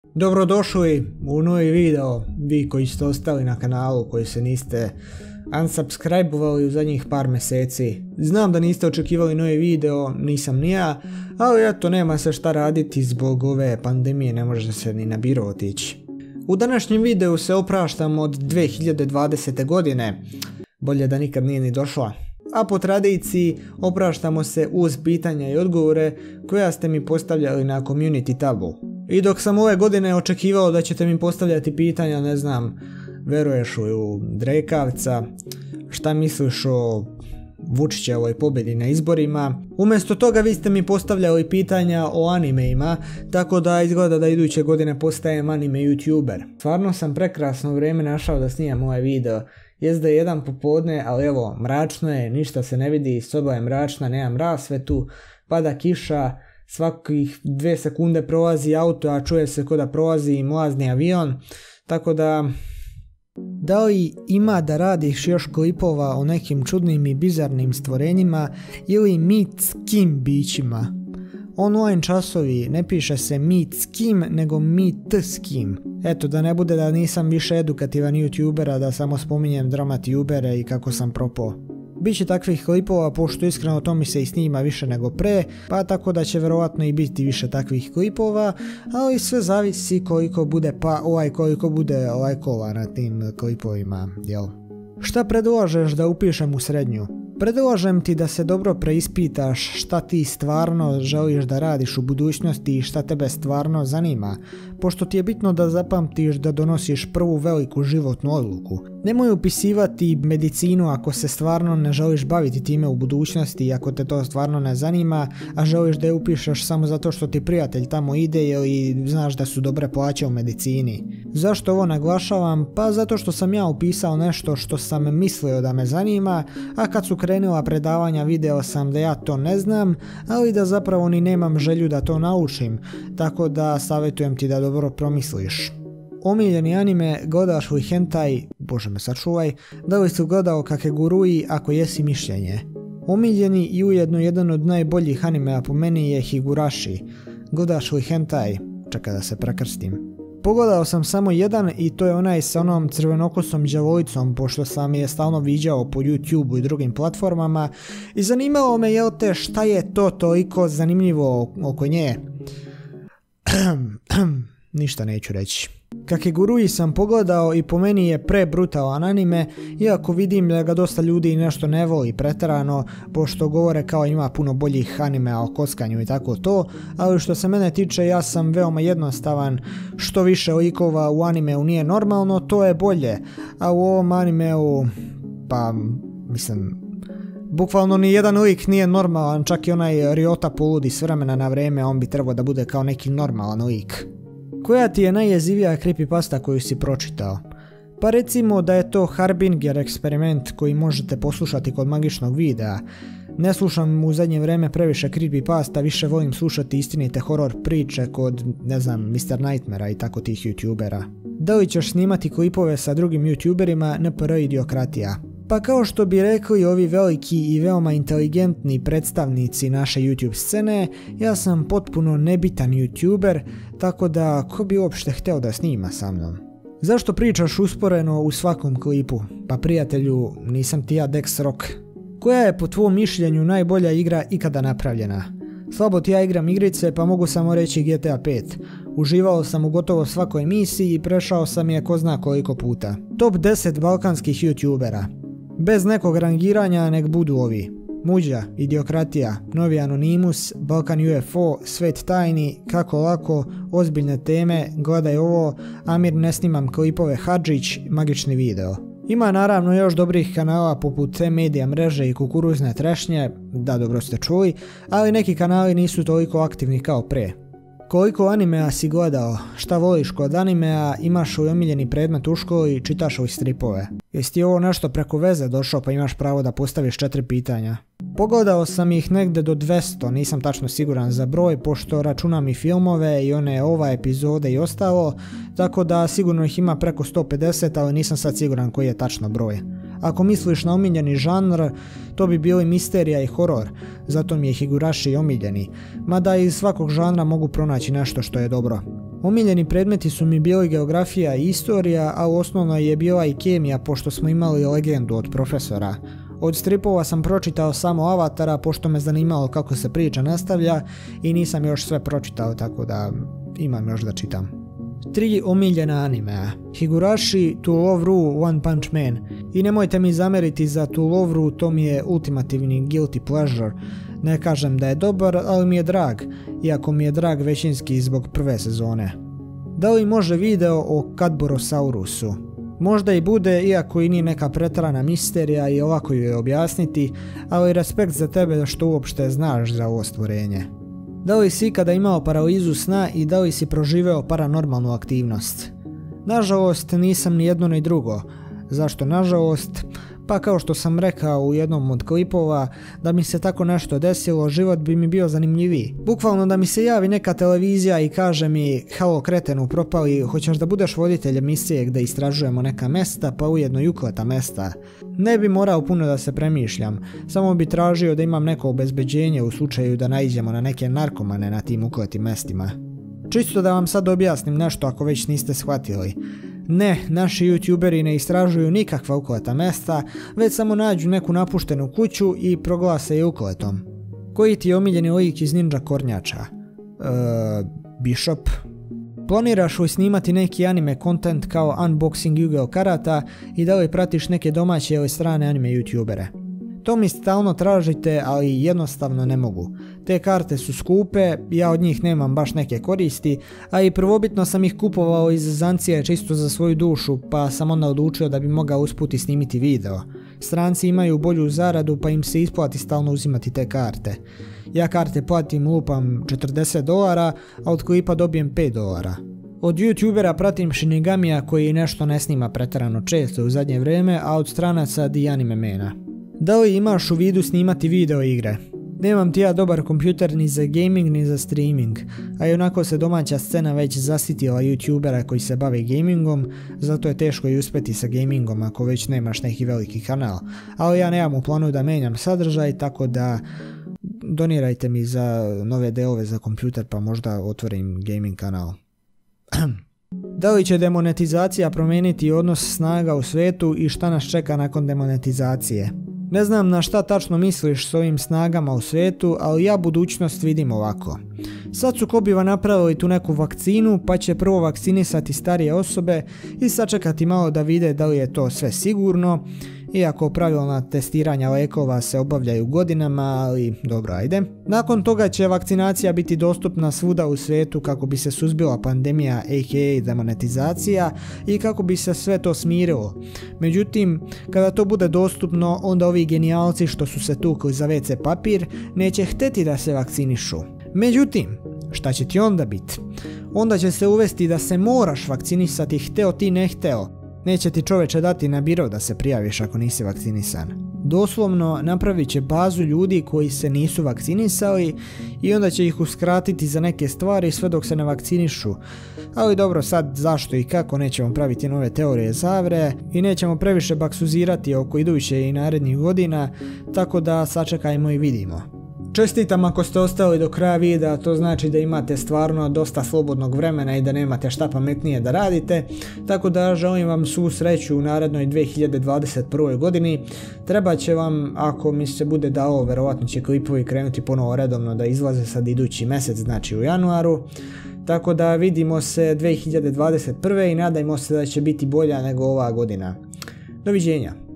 Dobrodošli u novi video, vi koji ste ostali na kanalu, koji se niste unsubscribe-ovali u zadnjih par mjeseci. Znam da niste očekivali novi video, nisam ni ja, ali eto nema se šta raditi zbog ove pandemije, ne može se ni na biro otići. U današnjem videu se opraštam od 2020. godine, bolje da nikad nije ni došla. A po tradiciji opraštamo se uz pitanja i odgovore koja ste mi postavljali na community tabu. I dok sam ove godine očekivao da ćete mi postavljati pitanja, ne znam, veruješ u Drekavca, šta misliš o Vučićevoj pobjedi na izborima, umjesto toga vi ste mi postavljali pitanja o animeima, tako da izgleda da iduće godine postajem anime youtuber. Stvarno sam prekrasno vrijeme našao da snimam ovaj video. Jest da je jedan popodne, ali evo, mračno je, ništa se ne vidi, soba je mračna, nemam rasvetu, pada kiša, svakih 2 sekunde prolazi auto, a čuje se ko da prolazi mlazni avion, tako da... Da li ima da radiš još klipova o nekim čudnim i bizarnim stvorenjima ili meet s kim bićima? Online časovi ne piše se meet s kim, nego meet s kim. Eto, da ne bude da nisam više edukativan youtuber, a da samo spominjem dramatubere i kako sam propao. Biće takvih klipova, pošto iskreno to mi se i snima više nego pre, pa tako da će vjerovatno i biti više takvih klipova, ali sve zavisi koliko bude koliko bude lajkova na tim klipovima, jel? Šta predlažeš da upišem u srednju? Predlažem ti da se dobro preispitaš šta ti stvarno želiš da radiš u budućnosti i šta tebe stvarno zanima, pošto ti je bitno da zapamtiš da donosiš prvu veliku životnu odluku. Nemoj upisivati medicinu ako se stvarno ne želiš baviti time u budućnosti i ako te to stvarno ne zanima, a želiš da je upišeš samo zato što ti prijatelj tamo ide ili znaš da su dobre plaće u medicini. Zašto ovo naglašavam? Pa zato što sam ja upisao nešto što sam mislio da me zanima, a kad su krenula predavanja video sam da ja to ne znam, ali da zapravo ni nemam želju da to naučim, tako da savjetujem ti da dobro promisliš. Omiljeni anime, gledaš li hentai, bože me sačuvaj, da li si gledao Kakegurui, ako jesi mišljenje? Omiljeni i ujedno jedan od najboljih animea po meni je Higurashi. Gledaš li hentai? Čekaj da se prekrstim. Pogledao sam samo jedan i to je onaj sa onom crvenokosom đavolicom, pošto sam je stalno viđao po YouTubeu i drugim platformama i zanimalo me jel te šta je to toliko zanimljivo oko nje. Ništa neću reći. Kakegurui sam pogledao i po meni je prebrutalan anime, iako vidim da ga dosta ljudi nešto ne voli pretjerano, pošto govore kao ima puno boljih animea o kockanju i tako to, ali što se mene tiče ja sam veoma jednostavan, što više likova u animeu nije normalno, to je bolje, a u ovom animeu, pa mislim... Bukvalno ni jedan lik nije normalan, čak i onaj Ryota poludi s vremena na vrijeme, on bi trebao da bude kao neki normalan lik. Koja ti je najjezivija creepypasta koju si pročitao? Pa recimo da je to Harbinger eksperiment koji možete poslušati kod magičnog videa. Ne slušam u zadnje vrijeme previše creepypasta, više volim slušati istinite horror priče kod, ne znam, Mr. Nightmarea i tako tih youtubera. Da li ćeš snimati klipove sa drugim youtuberima, NPR idiokratija? Pa kao što bi rekli ovi veliki i veoma inteligentni predstavnici naše YouTube scene, ja sam potpuno nebitan YouTuber, tako da ko bi uopšte htio da snima sa mnom? Zašto pričaš usporeno u svakom klipu? Pa prijatelju, nisam ti ja Dex Rock. Koja je po tvom mišljenju najbolja igra ikada napravljena? Slabo ti ja igram igrice, pa mogu samo reći GTA 5. Uživao sam u gotovo svakoj emisiji i prešao sam je ko zna koliko puta. Top 10 balkanskih YouTubera. Bez nekog rangiranja nek budu ovi: Muđa, Idiokratija, Novi Anonimus, Balkan UFO, Svet tajni, Kako lako, Ozbiljne teme, Gledaj ovo, Amir ne snimam klipove, Hadžić, Magični video. Ima naravno još dobrih kanala poput C-Media mreže i Kukuruzne trešnje, da dobro ste čuli, ali neki kanali nisu toliko aktivni kao pre. Koliko animea si gledao? Šta voliš kod animea? Imaš li omiljeni predmet u školi? Čitaš li stripove? Jesi ti ovo nešto preko veze došao pa imaš pravo da postaviš 4 pitanja? Pogledao sam ih negde do 200, nisam tačno siguran za broj, pošto računam i filmove i one epizode i ostalo, tako da sigurno ih ima preko 150, ali nisam sad siguran koji je tačno broj. Ako misliš na omiljeni žanr, to bi bili misterija i horor, zato mi je Higurashi omiljeni, mada iz svakog žanra mogu pronaći nešto što je dobro. Omiljeni predmeti su mi bili geografija i istorija, a u osnovnoj je bila i kemija pošto smo imali legendu od profesora. Od stripova sam pročitao samo Avatara pošto me zanimalo kako se priča nastavlja i nisam još sve pročitao, tako da imam još da čitam. 3 omiljena animea: Higurashi, To Love Ru, One Punch Man. I nemojte mi zameriti za To Love Ru, to mi je ultimativni guilty pleasure. Ne kažem da je dobar, ali mi je drag, iako mi je drag većinski zbog prve sezone. Da li može video o Kadborosaurusu? Možda i bude, iako i nije neka pretjerana misterija i ovako ju je objasniti, ali respekt za tebe što uopšte znaš za ovo stvorenje. Da li si ikada imao paralizu sna i da li si proživeo paranormalnu aktivnost? Nažalost, nisam ni jedno ni drugo. Zašto nažalost? Pa kao što sam rekao u jednom od klipova, da mi se tako nešto desilo, život bi mi bio zanimljiviji. Bukvalno da mi se javi neka televizija i kaže mi: halo kretenu propali, hoćeš da budeš voditelj emisije gdje istražujemo neka mesta, pa ujedno i ukleta mesta. Ne bi morao puno da se premišljam, samo bi tražio da imam neko obezbeđenje u slučaju da naiđemo na neke narkomane na tim ukletim mestima. Čisto da vam sad objasnim nešto ako već niste shvatili. Ne, naši youtuberi ne istražuju nikakva ukleta mesta, već samo nađu neku napuštenu kuću i proglase je ukletom. Koji ti je omiljeni lik iz Ninja Kornjača? Bishop. Planiraš li snimati neki anime content kao unboxing Yu-Gi-Oh karata i da li pratiš neke domaće ili strane anime youtubere? To mi stalno tražite, ali jednostavno ne mogu. Te karte su skupe, ja od njih nemam baš neke koristi, a i prvobitno sam ih kupovao iz zancije čisto za svoju dušu, pa sam onda odlučio da bi mogao usput i snimiti video. Stranci imaju bolju zaradu, pa im se isplati stalno uzimati te karte. Ja karte platim lupam $40, a od klipa dobijem $5. Od youtubera pratim Shinigamija koji nešto ne snima pretjerano često u zadnje vrijeme, a od stranaca The Anime Mana. Da li imaš u vidu snimati video igre? Nemam ti ja dobar kompjuter ni za gaming ni za streaming, a i onako se domaća scena već zasitila youtubera koji se bave gamingom, zato je teško i uspjeti sa gamingom ako već nemaš neki veliki kanal, ali ja nemam u planu da menjam sadržaj, tako da donirajte mi za nove delove za kompjuter pa možda otvorim gaming kanal. Da li će demonetizacija promijeniti odnos snaga u svijetu i šta nas čeka nakon demonetizacije? Ne znam na šta tačno misliš s ovim snagama u svijetu, ali ja budućnost vidim ovako. Sad su Kobiva napravili tu neku vakcinu, pa će prvo vakcinisati starije osobe i sačekati malo da vide da li je to sve sigurno, iako pravilna testiranja lekova se obavljaju godinama, ali dobro, ajde. Nakon toga će vakcinacija biti dostupna svuda u svijetu kako bi se suzbila pandemija aka demonetizacija i kako bi se sve to smirilo. Međutim, kada to bude dostupno, onda ovi genijalci što su se tukli za WC papir neće hteti da se vakcinišu. Međutim, šta će ti onda biti? Onda će se uvesti da se moraš vakcinisati hteo ti ne hteo. Neće ti čoveče dati na biro da se prijaviš ako nisi vakcinisan. Doslovno napravit će bazu ljudi koji se nisu vakcinisali i onda će ih uskratiti za neke stvari sve dok se ne vakcinišu. Ali dobro, sad zašto i kako nećemo praviti nove teorije zavre i nećemo previše baksuzirati oko iduće i narednih godina, tako da sačekajmo i vidimo. Čestitam ako ste ostali do kraja videa, to znači da imate stvarno dosta slobodnog vremena i da nemate šta pametnije da radite, tako da želim vam svu sreću u narednoj 2021. godini. Treba će vam, ako mi se bude dao, verovatno će klipovi krenuti ponovo redovno da izlaze sad idući mjesec, znači u januaru. Tako da vidimo se 2021. i nadajmo se da će biti bolja nego ova godina. Doviđenja.